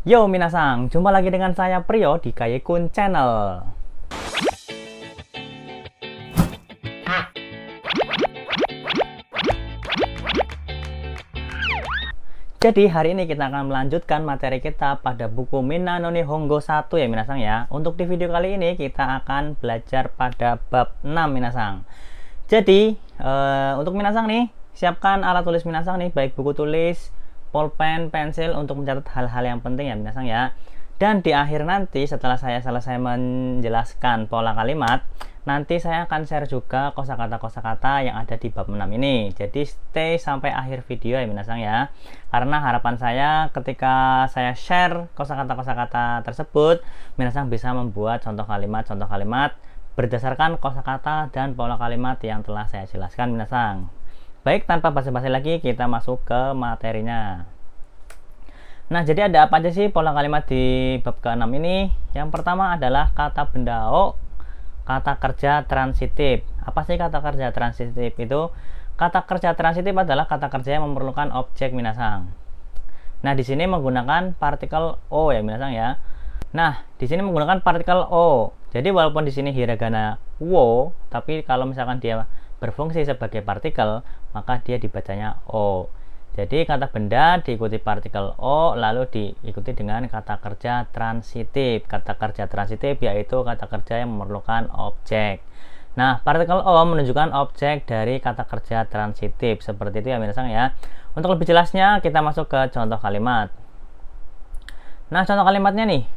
Yo minasang, jumpa lagi dengan saya Priyo di Kayekun Channel. Jadi hari ini kita akan melanjutkan materi kita pada buku Minna no Nihongo 1 ya minasang ya. Untuk di video kali ini kita akan belajar pada bab 6 minasang. Jadi untuk minasang nih, siapkan alat tulis minasang nih, baik buku tulis, pulpen, pensil untuk mencatat hal-hal yang penting ya minasang ya. Dan di akhir nanti setelah saya selesai menjelaskan pola kalimat, nanti saya akan share juga kosakata-kosakata yang ada di bab 6 ini. Jadi stay sampai akhir video ya minasang ya. Karena harapan saya ketika saya share kosakata-kosakata tersebut, minasang bisa membuat contoh kalimat berdasarkan kosakata dan pola kalimat yang telah saya jelaskan minasang. Baik, tanpa basa-basi lagi kita masuk ke materinya. Nah, jadi ada apa aja sih pola kalimat di bab ke-6 ini? Yang pertama adalah kata bendao, kata kerja transitif. Apa sih kata kerja transitif itu? Kata kerja transitif adalah kata kerja yang memerlukan objek minasang. Nah, di sini menggunakan partikel o ya minasang ya. Nah, di sini menggunakan partikel o. Jadi walaupun di sini hiragana wo, tapi kalau misalkan dia berfungsi sebagai partikel, maka dia dibacanya o. Jadi kata benda diikuti partikel o, lalu diikuti dengan kata kerja transitif. Kata kerja transitif yaitu kata kerja yang memerlukan objek. Nah, partikel o menunjukkan objek dari kata kerja transitif. Seperti itu ya minasang ya. Untuk lebih jelasnya kita masuk ke contoh kalimat. Nah, contoh kalimatnya nih.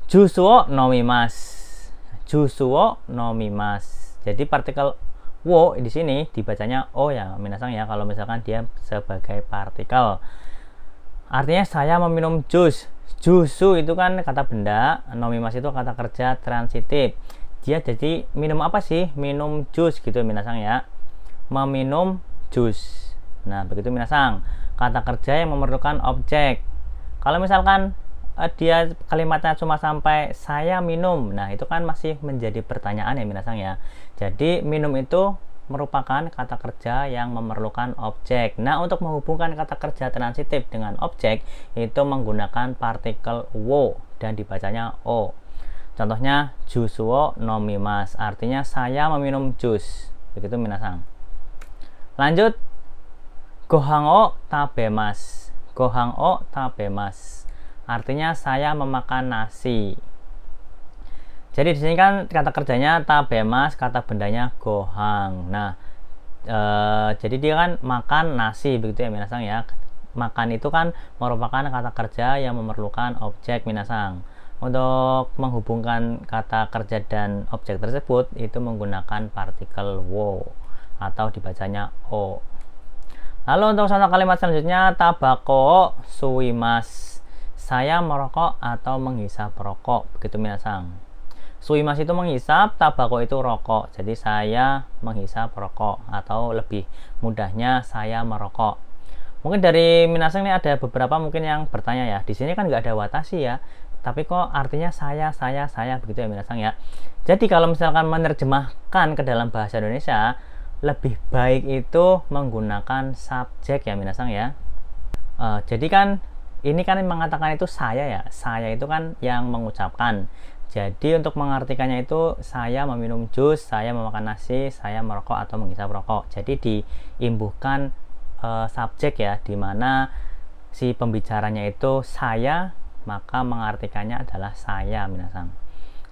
Jusuo nomimasu. Jusuo nomimasu. Jadi partikel wo di sini dibacanya o ya minasang ya, kalau misalkan dia sebagai partikel. Artinya saya meminum jus. Jusu itu kan kata benda, nomimasu itu kata kerja transitif. Dia jadi minum apa sih? Minum jus gitu minasang ya. Meminum jus. Nah, begitu minasang. Kata kerja yang memerlukan objek. Kalau misalkan dia kalimatnya cuma sampai saya minum, nah itu kan masih menjadi pertanyaan ya minasang ya. Jadi minum itu merupakan kata kerja yang memerlukan objek. Nah, untuk menghubungkan kata kerja transitif dengan objek itu menggunakan partikel wo dan dibacanya o. Contohnya jusuo nomimasu, artinya saya meminum jus. Begitu minasang. Lanjut, gohan o tabemasu. Gohan o tabemasu, artinya saya memakan nasi. Jadi di sini kan kata kerjanya tabemas, kata bendanya gohang. Nah, jadi dia kan makan nasi begitu ya minasang ya. Makan itu kan merupakan kata kerja yang memerlukan objek minasang. Untuk menghubungkan kata kerja dan objek tersebut itu menggunakan partikel wo atau dibacanya o. Lalu untuk contoh kalimat selanjutnya, tabako suimas. Saya merokok atau menghisap rokok, begitu minasang. Suimas itu menghisap, tabako itu rokok. Jadi saya menghisap rokok, atau lebih mudahnya saya merokok. Mungkin dari minasang ini ada beberapa mungkin yang bertanya ya. Di sini kan nggak ada watashi ya, tapi kok artinya saya begitu ya minasang ya. Jadi kalau misalkan menerjemahkan ke dalam bahasa Indonesia, lebih baik itu menggunakan subjek ya minasang ya. Jadi kan ini kan mengatakan itu saya ya. Saya itu kan yang mengucapkan. Jadi untuk mengartikannya itu saya meminum jus, saya memakan nasi, saya merokok atau menghisap rokok. Jadi diimbuhkan subjek ya, dimana si pembicaranya itu saya, maka mengartikannya adalah saya minasang.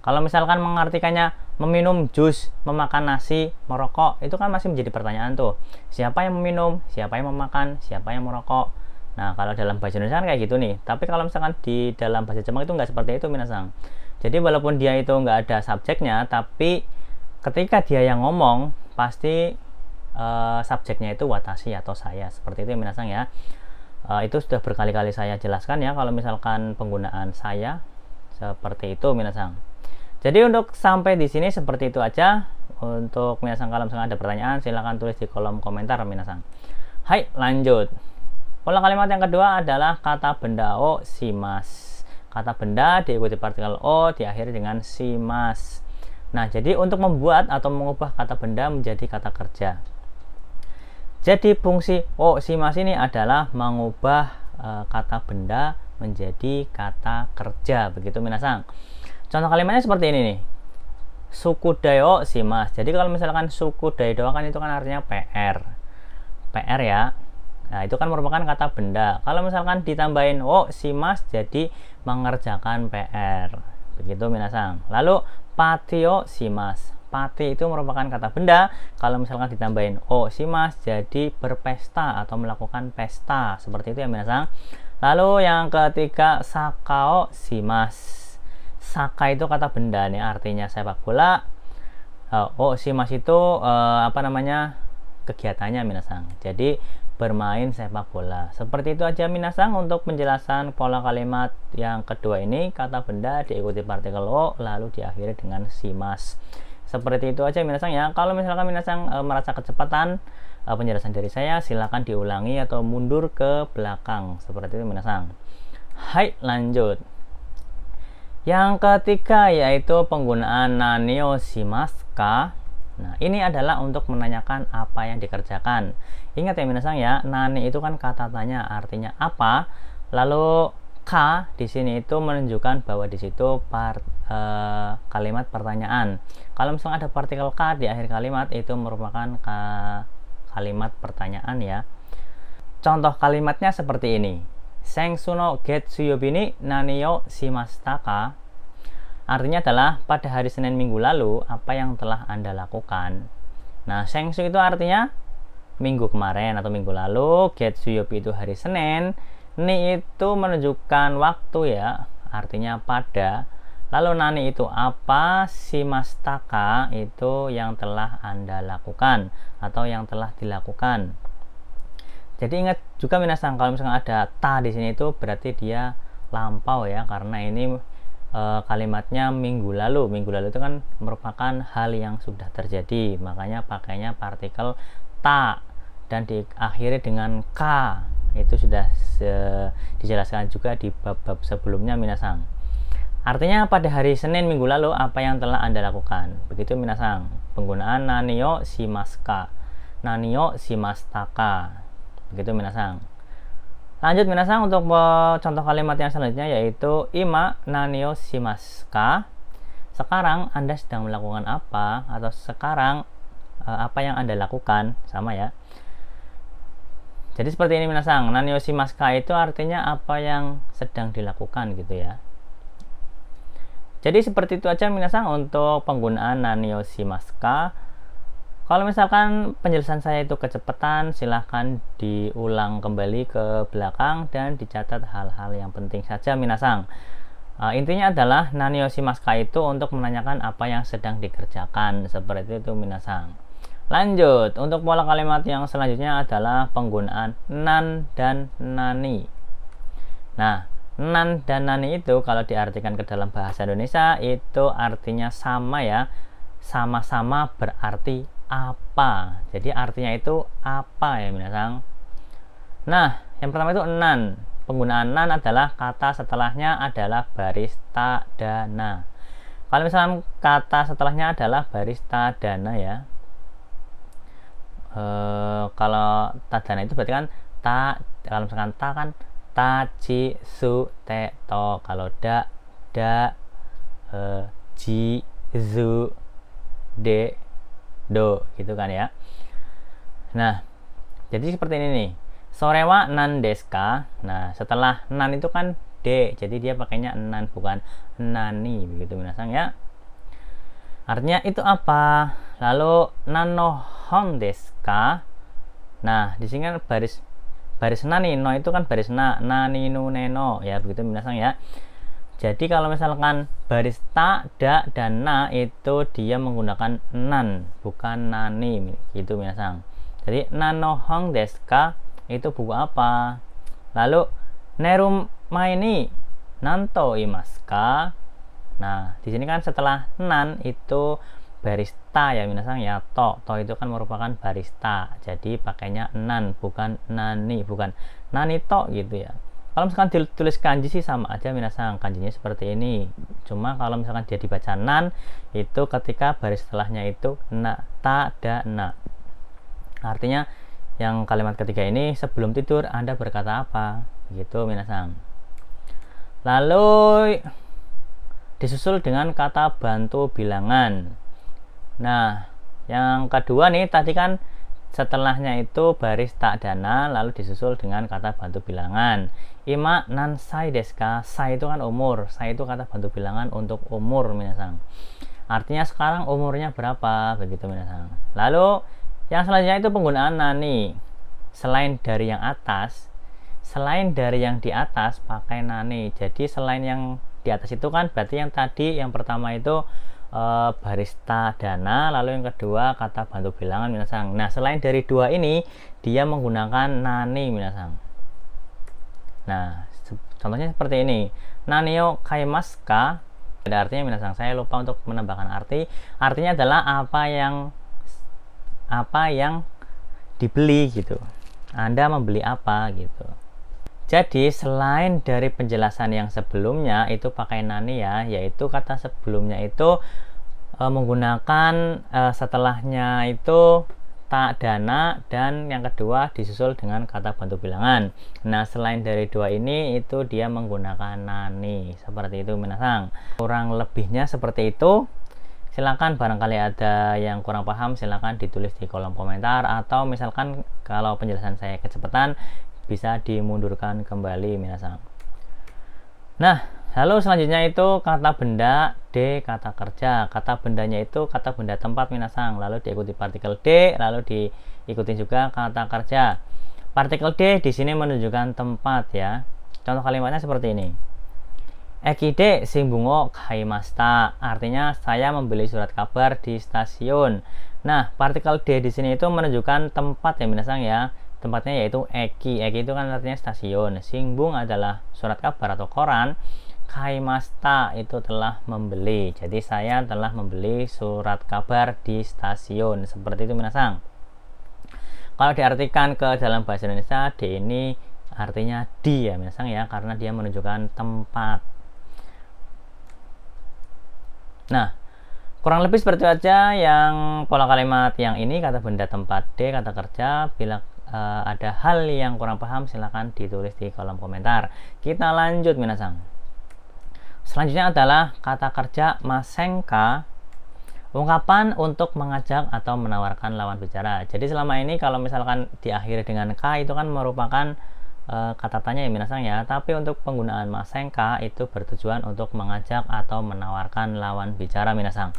Kalau misalkan mengartikannya meminum jus, memakan nasi, merokok, itu kan masih menjadi pertanyaan tuh. Siapa yang meminum, siapa yang memakan, siapa yang merokok. Nah, kalau dalam bahasa Indonesia kan kayak gitu nih. Tapi kalau misalkan di dalam bahasa Jepang itu nggak seperti itu minasang. Jadi walaupun dia itu nggak ada subjeknya, tapi ketika dia yang ngomong pasti subjeknya itu watashi atau saya. Seperti itu minasang ya. Itu sudah berkali-kali saya jelaskan ya kalau misalkan penggunaan saya seperti itu minasang. Jadi untuk sampai di sini seperti itu aja. Untuk minasang kalau misalkan ada pertanyaan silahkan tulis di kolom komentar minasang. Hai, lanjut. Pola kalimat yang kedua adalah kata benda o shimasu. Kata benda diikuti partikel o, diakhiri dengan shimasu. Nah, jadi untuk membuat atau mengubah kata benda menjadi kata kerja. Jadi fungsi o shimasu ini adalah mengubah kata benda menjadi kata kerja, begitu minasang. Contoh kalimatnya seperti ini nih. Sukudai shimasu. Jadi kalau misalkan sukudai kan itu kan artinya PR. PR ya. Nah, itu kan merupakan kata benda. Kalau misalkan ditambahin shimasu jadi mengerjakan PR. Begitu minasang. Lalu pati shimasu. Pati itu merupakan kata benda. Kalau misalkan ditambahin shimasu jadi berpesta atau melakukan pesta. Seperti itu ya minasang. Lalu yang ketiga sakao shimasu. Saka itu kata benda nih, artinya sepak bola. Shimasu itu kegiatannya minasang. Jadi bermain sepak bola. Seperti itu aja minasang untuk penjelasan pola kalimat yang kedua ini, kata benda diikuti partikel o lalu diakhiri dengan shimasu. Seperti itu aja minasang ya. Kalau misalkan minasang merasa kecepatan penjelasan dari saya, silakan diulangi atau mundur ke belakang. Seperti itu minasang. Hai, lanjut. Yang ketiga yaitu penggunaan nani o shimasu ka. Nah, ini adalah untuk menanyakan apa yang dikerjakan. Ingat ya minasang ya, nani itu kan kata tanya, artinya apa. Lalu ka di sini itu menunjukkan bahwa di situ kalimat pertanyaan. Kalau misalnya ada partikel ka di akhir kalimat, itu merupakan kalimat pertanyaan ya. Contoh kalimatnya seperti ini. Sensu no getsuyobi ni nani o shimashita ka? Artinya adalah pada hari Senin minggu lalu apa yang telah Anda lakukan. Nah, sensu itu artinya minggu kemarin atau minggu lalu, getsuyobi itu hari Senin, ni itu menunjukkan waktu ya, artinya pada. Lalu nani itu apa, shimashita ka itu yang telah Anda lakukan atau yang telah dilakukan. Jadi ingat juga minasang, kalau misalkan ada ta di sini itu berarti dia lampau ya, karena ini kalimatnya minggu lalu. Minggu lalu itu kan merupakan hal yang sudah terjadi, makanya pakainya partikel ta dan diakhiri dengan ka. Itu sudah dijelaskan juga di bab-bab sebelumnya minasang. Artinya pada hari Senin minggu lalu apa yang telah Anda lakukan. Begitu minasang. Penggunaan nani o shimasu ka, nani o shimashita ka. Begitu minasang. Lanjut minasang untuk contoh kalimat yang selanjutnya yaitu ima nani o shimasu ka. Sekarang Anda sedang melakukan apa, atau sekarang apa yang Anda lakukan, sama ya. Jadi seperti ini minasang. Nani o shimasu ka itu artinya apa yang sedang dilakukan gitu ya. Jadi seperti itu aja minasang untuk penggunaan nani o shimasu ka. Kalau misalkan penjelasan saya itu kecepatan, silahkan diulang kembali ke belakang dan dicatat hal-hal yang penting saja minasang. Intinya adalah nani o shimasu ka itu untuk menanyakan apa yang sedang dikerjakan. Seperti itu minasang. Lanjut, untuk pola kalimat yang selanjutnya adalah penggunaan nan dan nani. Nah, nan dan nani itu kalau diartikan ke dalam bahasa Indonesia itu artinya sama ya. Sama-sama berarti apa. Jadi artinya itu apa ya minasang. Nah, yang pertama itu nan. Penggunaan nan adalah kata setelahnya adalah baris tadana. Kalau misalkan kata setelahnya adalah baris tadana ya, kalau tadana itu berarti kan kalau misalkan ta kan ta ci su te to. Kalau da ji zu de do gitu kan ya. Nah, jadi seperti ini nih. Sorewa nan desu ka. Nah, setelah nan itu kan de, jadi dia pakainya nan bukan nani, begitu minasang ya. Artinya itu apa? Lalu nano hon desu ka. Nah, di sini kan baris nani, no itu kan baris nani nu neno ya, begitu minasang ya. Jadi kalau misalkan baris ta, da, dan na itu dia menggunakan nan, bukan nani, gitu minasang. Jadi nanohong desu ka itu buku apa? Lalu neruma ini nanto imasu ka. Nah, di sini kan setelah nan itu baris ta ya minasang ya, to itu kan merupakan baris ta. Jadi pakainya nan, bukan nani, bukan nani to gitu ya. Kalau misalkan ditulis kanji sih sama aja minasang, kanjinya seperti ini. Cuma kalau misalkan dia dibaca nan, itu ketika baris setelahnya itu na, ta, da, na. Artinya yang kalimat ketiga ini, sebelum tidur Anda berkata apa? gitu minasang. Lalu disusul dengan kata bantu bilangan. Nah, yang kedua nih tadi kan setelahnya itu baris tak dana, lalu disusul dengan kata bantu bilangan. Ima nan sai desu ka? Sai itu kan umur, sai itu kata bantu bilangan untuk umur minasang. Artinya sekarang umurnya berapa, begitu minasang. Lalu yang selanjutnya itu penggunaan nani. Selain dari yang atas, selain dari yang di atas pakai nani. Jadi selain yang di atas itu kan berarti yang tadi yang pertama itu barista dana, lalu yang kedua kata bantu bilangan minasang. Nah, selain dari dua ini dia menggunakan nani minasang. Nah, contohnya seperti ini. Nanio kaimasu ka? Ada artinya minasang. Saya lupa untuk menambahkan arti. Artinya adalah apa yang dibeli gitu. Anda membeli apa gitu. Jadi selain dari penjelasan yang sebelumnya itu pakai nani ya, yaitu kata sebelumnya itu menggunakan setelahnya itu tak dana, dan yang kedua disusul dengan kata bantu bilangan. Nah, selain dari dua ini itu dia menggunakan nani, seperti itu minasang. Kurang lebihnya seperti itu. Silakan barangkali ada yang kurang paham, silakan ditulis di kolom komentar, atau misalkan kalau penjelasan saya kecepatan bisa dimundurkan kembali minasang. Nah, lalu selanjutnya itu kata benda, D kata kerja. Kata bendanya itu kata benda tempat minasang, lalu diikuti partikel D, lalu diikuti juga kata kerja. Partikel D di sini menunjukkan tempat ya. Contoh kalimatnya seperti ini. Ekide sing bungo kaimasta. Artinya saya membeli surat kabar di stasiun. Nah, partikel D di sini itu menunjukkan tempat ya minasang ya. Tempatnya yaitu eki. Eki itu kan artinya stasiun. Singbung adalah surat kabar atau koran. Kaimasta itu telah membeli. Jadi saya telah membeli surat kabar di stasiun. Seperti itu minasang. Kalau diartikan ke dalam bahasa Indonesia, D ini artinya di ya minasang ya, karena dia menunjukkan tempat. Nah, kurang lebih seperti itu aja yang pola kalimat yang ini, kata benda, tempat, D kata kerja. Bila ada hal yang kurang paham silahkan ditulis di kolom komentar. Kita lanjut minasang. Selanjutnya adalah kata kerja masenka, ungkapan untuk mengajak atau menawarkan lawan bicara. Jadi selama ini kalau misalkan diakhiri dengan ka itu kan merupakan kata tanya ya minasang ya, tapi untuk penggunaan masenka itu bertujuan untuk mengajak atau menawarkan lawan bicara minasang.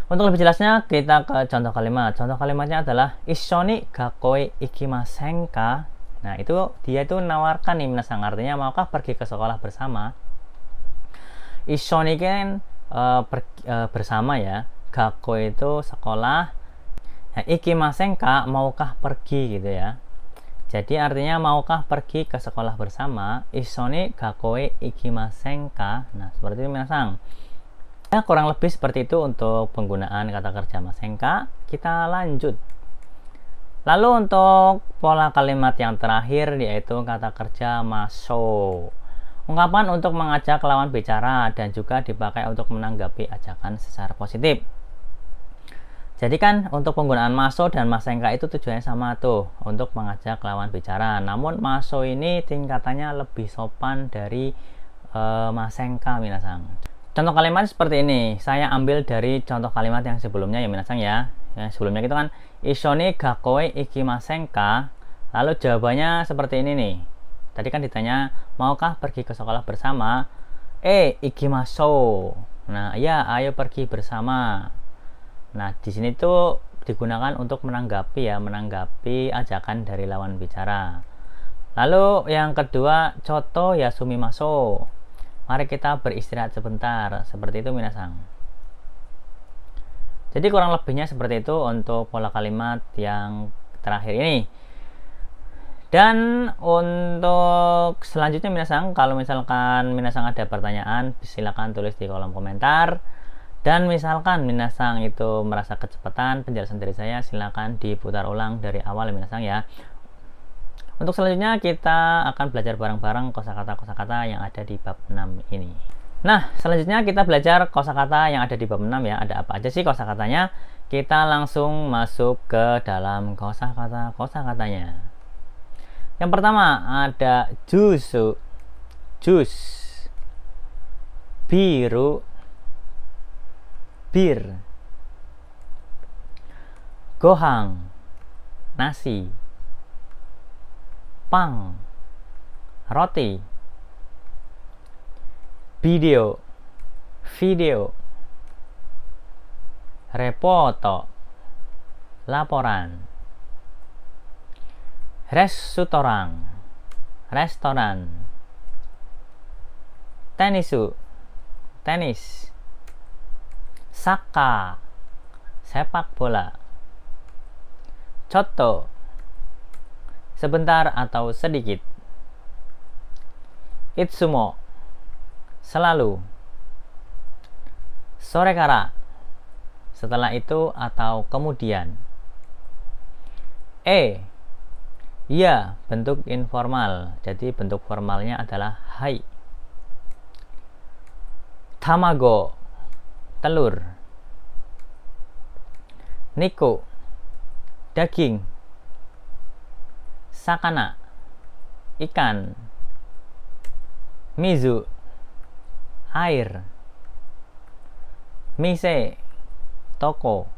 Untuk lebih jelasnya kita ke contoh kalimat. Contoh kalimatnya adalah Ishoni gakoi ikimasen ka? Nah, itu dia itu menawarkan nih minasang, artinya maukah pergi ke sekolah bersama? Ishoni kan bersama ya. Gakoi itu sekolah. Nah, ikimasen ka maukah pergi gitu ya. Jadi artinya maukah pergi ke sekolah bersama? Ishoni gakoi ikimasen ka? Nah, seperti itu minasang. Ya, kurang lebih seperti itu untuk penggunaan kata kerja masenka. Kita lanjut. Lalu untuk pola kalimat yang terakhir yaitu kata kerja maso. Ungkapan untuk mengajak lawan bicara dan juga dipakai untuk menanggapi ajakan secara positif. Jadi kan untuk penggunaan maso dan masenka itu tujuannya sama tuh, untuk mengajak lawan bicara. Namun maso ini tingkatannya lebih sopan dari masenka minasang. Contoh kalimat seperti ini, saya ambil dari contoh kalimat yang sebelumnya ya minasang ya. Yang sebelumnya itu kan Ishoni gakoi ikimasen ka? Lalu jawabannya seperti ini nih. Tadi kan ditanya, maukah pergi ke sekolah bersama? Ikimaso. Nah, ya, ayo pergi bersama. Nah, di sini tuh digunakan untuk menanggapi ya, menanggapi ajakan dari lawan bicara. Lalu yang kedua, choto yasumimaso. Mari kita beristirahat sebentar. Seperti itu minasang. Jadi kurang lebihnya seperti itu untuk pola kalimat yang terakhir ini. Dan untuk selanjutnya minasang, kalau misalkan minasang ada pertanyaan, silakan tulis di kolom komentar. Dan misalkan minasang itu merasa kecepatan penjelasan dari saya, silakan diputar ulang dari awal minasang ya. Untuk selanjutnya kita akan belajar bareng-bareng kosakata-kosakata yang ada di bab 6 ini. Nah, selanjutnya kita belajar kosakata yang ada di bab 6 ya. Ada apa aja sih kosakatanya? Kita langsung masuk ke dalam kosakata-kosakatanya. Yang pertama ada jusu, jus, biru, bir, gohang, nasi, pang, roti, video, repoto, laporan, restoran, tenisu, tenis, saka, sepak bola, choto, sebentar atau sedikit, itsumo, selalu, sorekara, setelah itu atau kemudian, ya, bentuk informal, jadi bentuk formalnya adalah hai. Tamago, telur. Niko, daging. Sakana, ikan. Mizu, air. Mise, toko.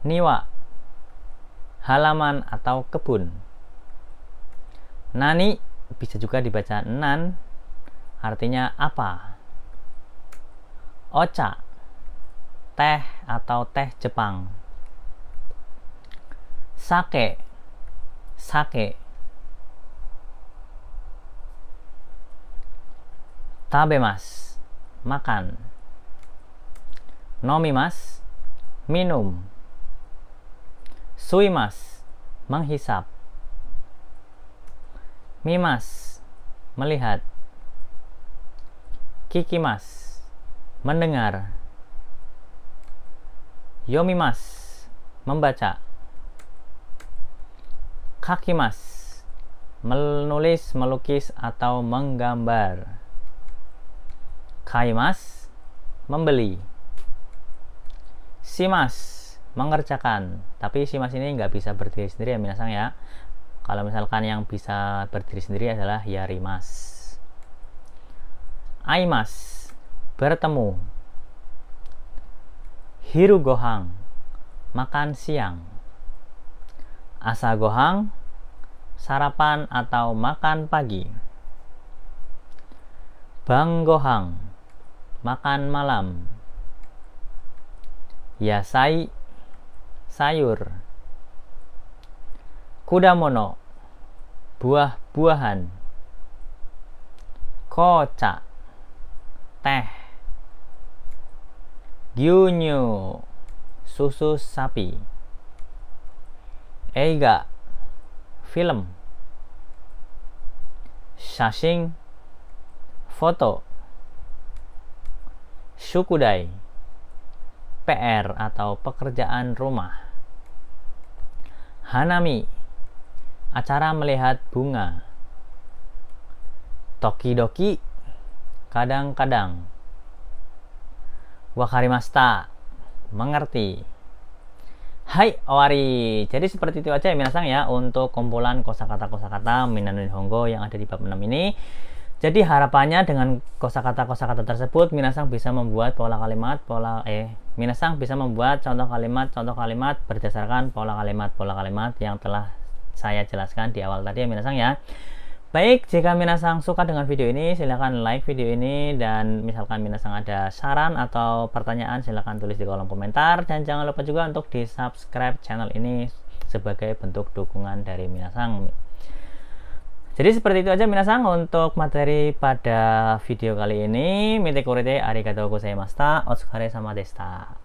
Niwa, halaman atau kebun. Nani bisa juga dibaca nan, artinya apa. Ocha, teh atau teh Jepang. Sake, tabemas, makan. Nomimas, minum. Suimas, menghisap. Mimas, melihat. Kikimas, mendengar. Yomimas, membaca. Kakimas, menulis, melukis, atau menggambar. Kaimas, membeli. Simas, mengerjakan, tapi simas ini nggak bisa berdiri sendiri ya minasang ya. Kalau misalkan yang bisa berdiri sendiri adalah yarimas. Aimas, bertemu. Hiru gohang, makan siang. Asa gohang, sarapan atau makan pagi. Bang gohang, makan malam. Yasai, sayur. Kudamono, buah-buahan. Kocha, teh. Gyunyu, susu sapi. Eiga, film. Shashin, foto. Shukudai, PR atau pekerjaan rumah. Hanami, acara melihat bunga. Tokidoki, kadang-kadang. Wakarimashita, mengerti. Hai, owari. Jadi seperti itu aja ya minasang ya untuk kumpulan kosakata Minano Nihongo yang ada di bab 6 ini. Jadi harapannya dengan kosakata tersebut minasang bisa membuat pola kalimat, minasang bisa membuat contoh kalimat berdasarkan pola kalimat yang telah saya jelaskan di awal tadi ya minasang ya. Baik, jika minasang suka dengan video ini silahkan like video ini, dan misalkan minasang ada saran atau pertanyaan silahkan tulis di kolom komentar, dan jangan lupa juga untuk di subscribe channel ini sebagai bentuk dukungan dari minasang. Jadi seperti itu aja minasang untuk materi pada video kali ini. Mite kurete arigatou gozaimashita. Otsukare sama deshita.